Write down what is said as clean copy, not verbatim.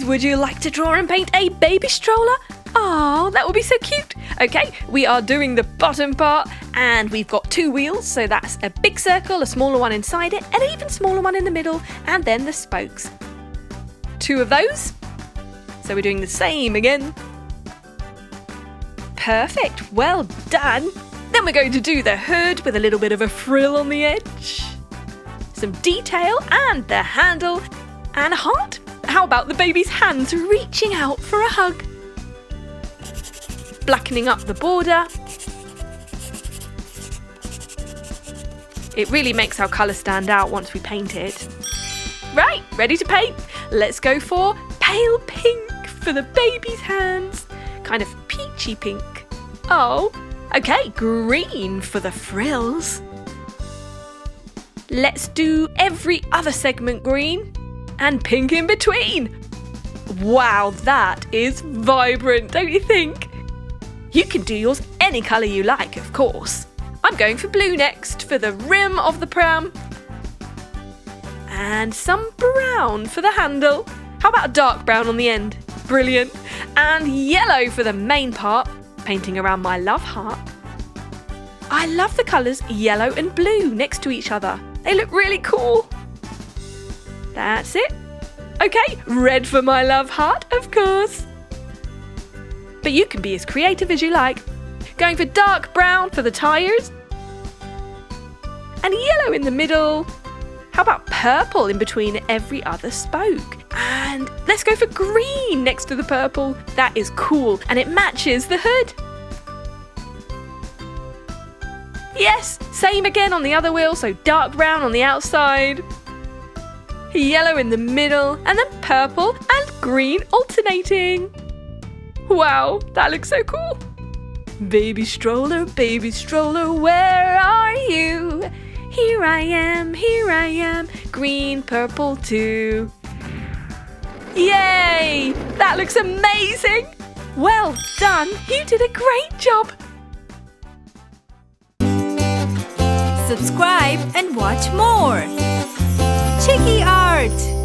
would you like to draw and paint a baby stroller? Oh, that would be so cute. Okay, we are doing the bottom part and we've got 2 wheels, so that's a big circle, a smaller one inside it, an even smaller one in the middle, and then the spokes. 2 of those. So we're doing the same again. Perfect, well done. Then we're going to do the hood with a little bit of a frill on the edge. Some detail and the handle and a heart. How about the baby's hands reaching out for a hug? Blackening up the border. It really makes our colour stand out once we paint it. Right, ready to paint? Let's go for pale pink for the baby's hands. Kind of peachy pink. Oh, okay, green for the frills. Let's do every other segment green and pink in between. Wow, that is vibrant, don't you think? You can do yours any colour you like, of course. I'm going for blue next for the rim of the pram. And some brown for the handle. How about a dark brown on the end? Brilliant. And yellow for the main part, painting around my love heart. I love the colours yellow and blue next to each other. They look really cool. That's it. Okay, red for my love heart, of course. But you can be as creative as you like. Going for dark brown for the tyres. And yellow in the middle. How about purple in between every other spoke? And let's go for green next to the purple. That is cool and it matches the hood. Yes, same again on the other wheel, so dark brown on the outside. Yellow in the middle, and then purple and green alternating. Wow, that looks so cool. Baby stroller, where are you? Here I am, green, purple too. Yay! That looks amazing! Well done, you did a great job! Subscribe and watch more. Chiki Art!